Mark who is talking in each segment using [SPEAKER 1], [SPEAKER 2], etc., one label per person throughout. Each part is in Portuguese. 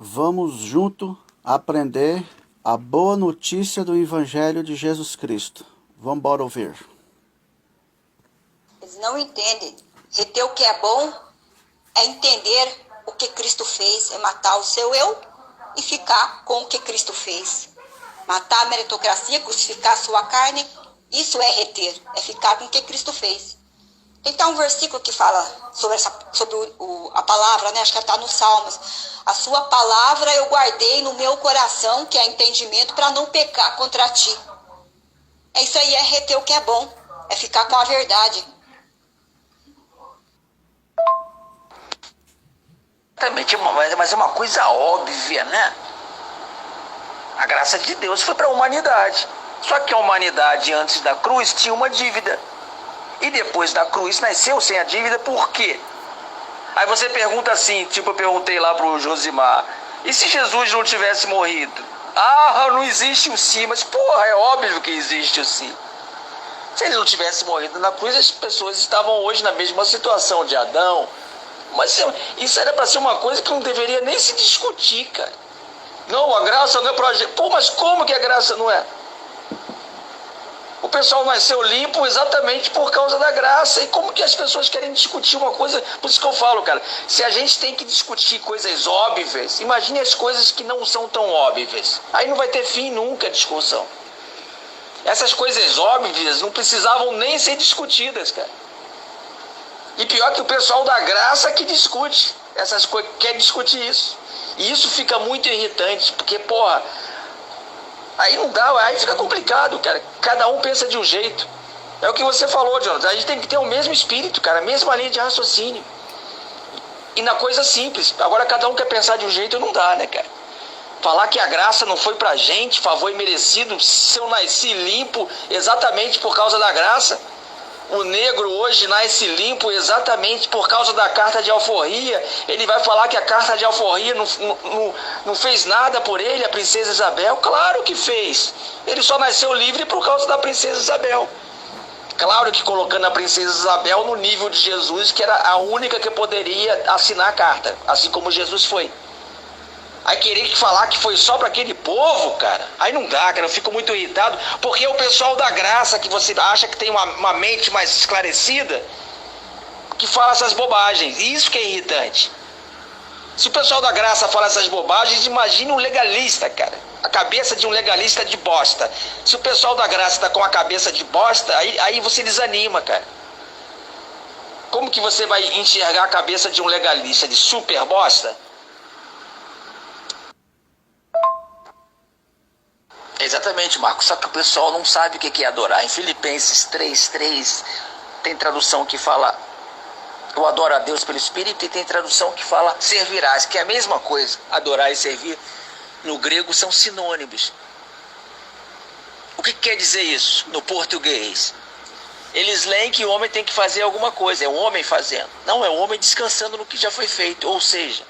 [SPEAKER 1] Vamos junto aprender a boa notícia do Evangelho de Jesus Cristo. Vamos embora ouvir.
[SPEAKER 2] Eles não entendem. Reter o que é bom é entender o que Cristo fez, é matar o seu eu e ficar com o que Cristo fez. Matar a meritocracia, crucificar a sua carne, isso é reter, é ficar com o que Cristo fez. Tem um versículo que fala sobre a palavra, né? Acho que está nos Salmos. A sua palavra eu guardei no meu coração, que é entendimento, para não pecar contra ti. É isso aí, é reter o que é bom, é ficar com a verdade.
[SPEAKER 3] Exatamente, mas é uma coisa óbvia, né? A graça de Deus foi para a humanidade. Só que a humanidade antes da cruz tinha uma dívida. E depois da cruz nasceu sem a dívida, por quê? Aí você pergunta assim, tipo eu perguntei lá pro Josimar, e se Jesus não tivesse morrido? Ah, não existe o si, mas porra, é óbvio que existe o si. Se ele não tivesse morrido na cruz, as pessoas estavam hoje na mesma situação de Adão. Mas isso era para ser uma coisa que não deveria nem se discutir, cara. Não, a graça não é pra gente. Pô, mas como que a graça não é? O pessoal nasceu limpo exatamente por causa da graça. E como que as pessoas querem discutir uma coisa? Por isso que eu falo, cara, se a gente tem que discutir coisas óbvias, imagine as coisas que não são tão óbvias. Aí não vai ter fim nunca a discussão. Essas coisas óbvias não precisavam nem ser discutidas, cara. E pior que o pessoal da graça que discute essas coisas, quer discutir isso. E isso fica muito irritante, porque, porra, aí não dá, aí fica complicado, cara. Cada um pensa de um jeito. É o que você falou, Jonathan. A gente tem que ter o mesmo espírito, cara, a mesma linha de raciocínio. E na coisa simples. Agora cada um quer pensar de um jeito, não dá, né, cara? Falar que a graça não foi pra gente, favor imerecido, se eu nasci limpo exatamente por causa da graça. O negro hoje nasce limpo exatamente por causa da carta de alforria. Ele vai falar que a carta de alforria não fez nada por ele, a princesa Isabel? Claro que fez. Ele só nasceu livre por causa da princesa Isabel. Claro que colocando a princesa Isabel no nível de Jesus, que era a única que poderia assinar a carta, assim como Jesus foi. Aí querer falar que foi só para aquele povo, cara, aí não dá, cara, eu fico muito irritado, porque é o pessoal da graça, que você acha que tem uma mente mais esclarecida, que fala essas bobagens, e isso que é irritante. Se o pessoal da graça fala essas bobagens, imagine um legalista, cara, a cabeça de um legalista de bosta. Se o pessoal da graça tá com a cabeça de bosta, aí você desanima, cara. Como que você vai enxergar a cabeça de um legalista de super bosta? Exatamente, Marcos, só que o pessoal não sabe o que é adorar. Em Filipenses 3:3 tem tradução que fala eu adoro a Deus pelo Espírito, e tem tradução que fala servirás, que é a mesma coisa. Adorar e servir no grego são sinônimos. O que quer dizer isso no português? Eles leem que o homem tem que fazer alguma coisa, é o homem fazendo. Não, é o homem descansando no que já foi feito, ou seja,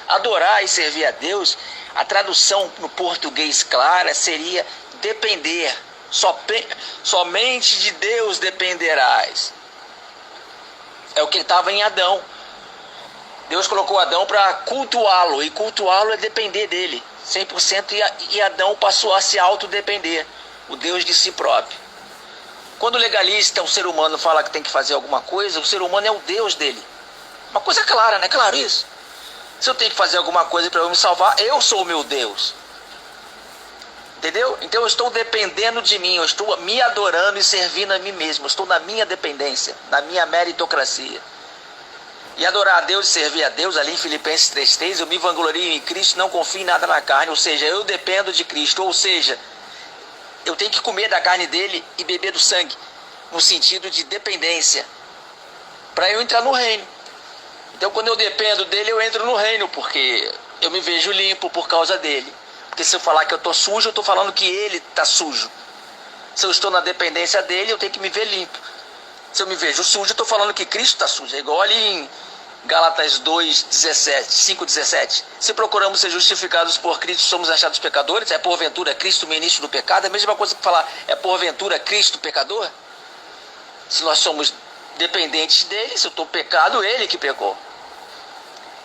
[SPEAKER 3] adorar e servir a Deus, a tradução no português clara seria depender. Somente de Deus dependerás. É o que estava em Adão. Deus colocou Adão para cultuá-lo, e cultuá-lo é depender dele 100%, e Adão passou a se autodepender, o Deus de si próprio. Quando o legalista, o ser humano, fala que tem que fazer alguma coisa, o ser humano é o Deus dele. Uma coisa clara, não é claro isso? Se eu tenho que fazer alguma coisa para eu me salvar, eu sou o meu Deus. Entendeu? Então eu estou dependendo de mim, eu estou me adorando e servindo a mim mesmo. Eu estou na minha dependência, na minha meritocracia. E adorar a Deus e servir a Deus, ali em Filipenses 3:3, eu me vanglorio em Cristo, não confio em nada na carne. Ou seja, eu dependo de Cristo. Ou seja, eu tenho que comer da carne dele e beber do sangue, no sentido de dependência, para eu entrar no reino. Então quando eu dependo dele, eu entro no reino, porque eu me vejo limpo por causa dele. Porque se eu falar que eu estou sujo, eu estou falando que ele está sujo. Se eu estou na dependência dele, eu tenho que me ver limpo. Se eu me vejo sujo, eu estou falando que Cristo está sujo. É igual ali em Gálatas 2:17, 5:17. Se procuramos ser justificados por Cristo, somos achados pecadores. É porventura Cristo ministro do pecado? É a mesma coisa que falar, é porventura Cristo pecador? Se nós somos dependentes dele, se eu estou pecado, ele que pecou.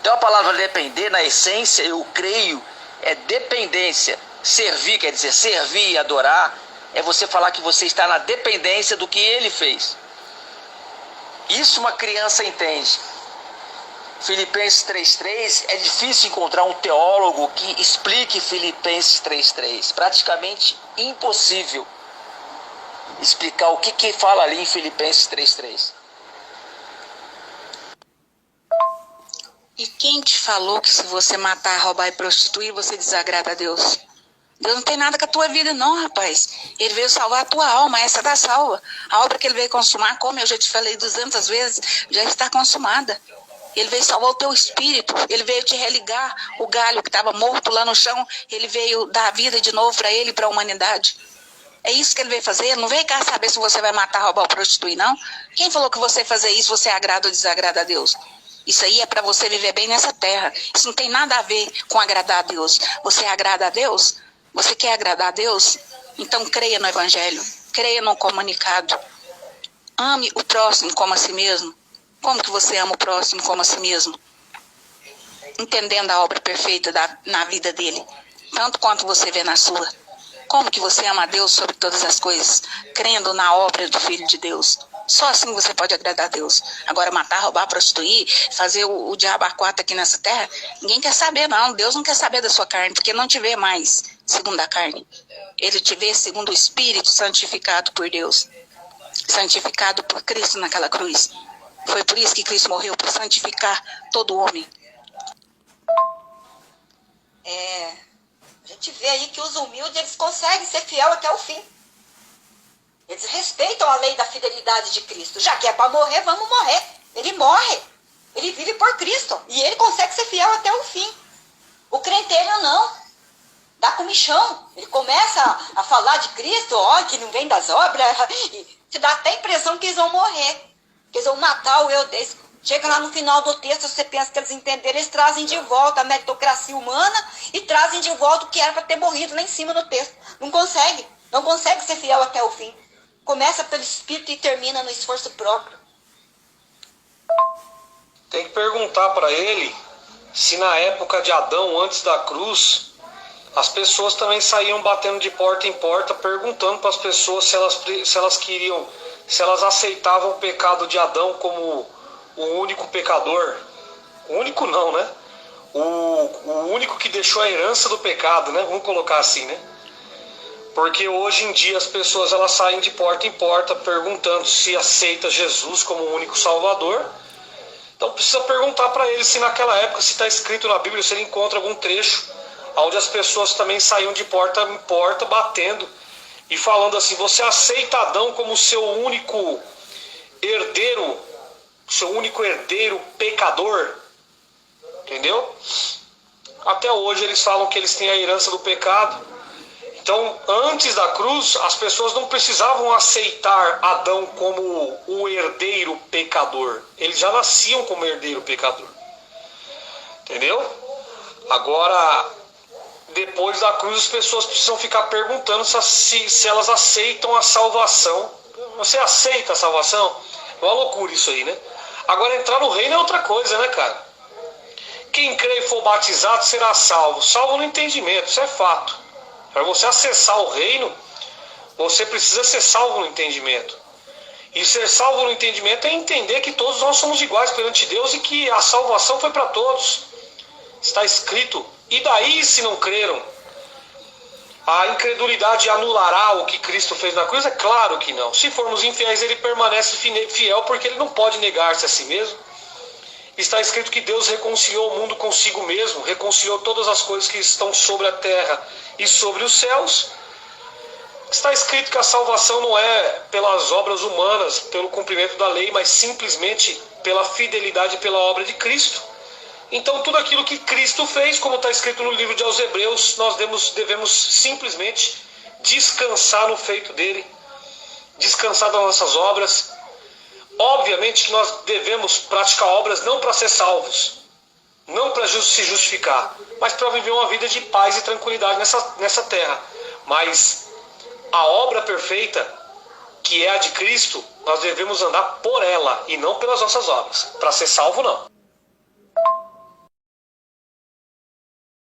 [SPEAKER 3] Então a palavra depender, na essência, eu creio, é dependência. Servir, quer dizer, servir e adorar, é você falar que você está na dependência do que ele fez. Isso uma criança entende. Filipenses 3,3, é difícil encontrar um teólogo que explique Filipenses 3,3. Praticamente impossível explicar o que fala ali em Filipenses 3,3.
[SPEAKER 4] E quem te falou que se você matar, roubar e prostituir, você desagrada a Deus? Deus não tem nada com a tua vida não, rapaz. Ele veio salvar a tua alma, essa tá salva. A obra que ele veio consumar, como eu já te falei 200 vezes, já está consumada. Ele veio salvar o teu espírito, ele veio te religar o galho que estava morto lá no chão, ele veio dar vida de novo para ele e para a humanidade. É isso que ele veio fazer, ele não veio cá saber se você vai matar, roubar ou prostituir, não. Quem falou que você fazer isso, você agrada ou desagrada a Deus? Isso aí é para você viver bem nessa terra. Isso não tem nada a ver com agradar a Deus. Você agrada a Deus? Você quer agradar a Deus? Então creia no Evangelho, creia no comunicado. Ame o próximo como a si mesmo. Como que você ama o próximo como a si mesmo? Entendendo a obra perfeita na vida dele, tanto quanto você vê na sua. Como que você ama a Deus sobre todas as coisas, crendo na obra do Filho de Deus. Só assim você pode agradar a Deus. Agora matar, roubar, prostituir, fazer o diabo a quatro aqui nessa terra, ninguém quer saber não. Deus não quer saber da sua carne, porque não te vê mais segundo a carne. Ele te vê segundo o Espírito santificado por Deus. Santificado por Cristo naquela cruz. Foi por isso que Cristo morreu, para santificar todo homem.
[SPEAKER 2] A gente vê aí que os humildes, eles conseguem ser fiel até o fim. Eles respeitam a lei da fidelidade de Cristo. Já que é para morrer, vamos morrer. Ele morre. Ele vive por Cristo. E ele consegue ser fiel até o fim. O crenteiro não. Dá comichão. Ele começa a falar de Cristo, que não vem das obras. E te dá até a impressão que eles vão morrer. Que eles vão matar o eu deles. Chega lá no final do texto, você pensa que eles entenderam, eles trazem de volta a meritocracia humana e trazem de volta o que era para ter morrido lá em cima no texto. Não consegue. Não consegue ser fiel até o fim. Começa pelo Espírito e termina no esforço próprio.
[SPEAKER 5] Tem que perguntar para ele se na época de Adão, antes da cruz, as pessoas também saíam batendo de porta em porta, perguntando para as pessoas se elas queriam, se elas aceitavam o pecado de Adão como o único pecador. O único não, né? O único que deixou a herança do pecado, né? Vamos colocar assim, né? Porque hoje em dia as pessoas elas saem de porta em porta perguntando se aceita Jesus como o único Salvador. Então precisa perguntar para ele se naquela época, se está escrito na Bíblia, se ele encontra algum trecho onde as pessoas também saíam de porta em porta batendo e falando assim: você aceita Adão como seu único herdeiro, pecador? Entendeu? Até hoje eles falam que eles têm a herança do pecado. Então, antes da cruz, as pessoas não precisavam aceitar Adão como o herdeiro pecador. Eles já nasciam como herdeiro pecador. Entendeu? Agora, depois da cruz, as pessoas precisam ficar perguntando se elas aceitam a salvação. Você aceita a salvação? É uma loucura isso aí, né? Agora, entrar no reino é outra coisa, né, cara? Quem crê e for batizado será salvo. Salvo no entendimento, isso é fato. Para você acessar o reino, você precisa ser salvo no entendimento. E ser salvo no entendimento é entender que todos nós somos iguais perante Deus e que a salvação foi para todos. Está escrito. E daí, se não creram, a incredulidade anulará o que Cristo fez na cruz? É claro que não. Se formos infiéis, ele permanece fiel porque ele não pode negar-se a si mesmo. Está escrito que Deus reconciliou o mundo consigo mesmo, reconciliou todas as coisas que estão sobre a terra e sobre os céus. Está escrito que a salvação não é pelas obras humanas, pelo cumprimento da lei, mas simplesmente pela fidelidade e pela obra de Cristo. Então tudo aquilo que Cristo fez, como está escrito no livro aos Hebreus, nós devemos simplesmente descansar no feito dele, descansar das nossas obras. Obviamente que nós devemos praticar obras não para ser salvos, não para se justificar, mas para viver uma vida de paz e tranquilidade nessa terra. Mas a obra perfeita, que é a de Cristo, nós devemos andar por ela e não pelas nossas obras. Para ser salvo, não.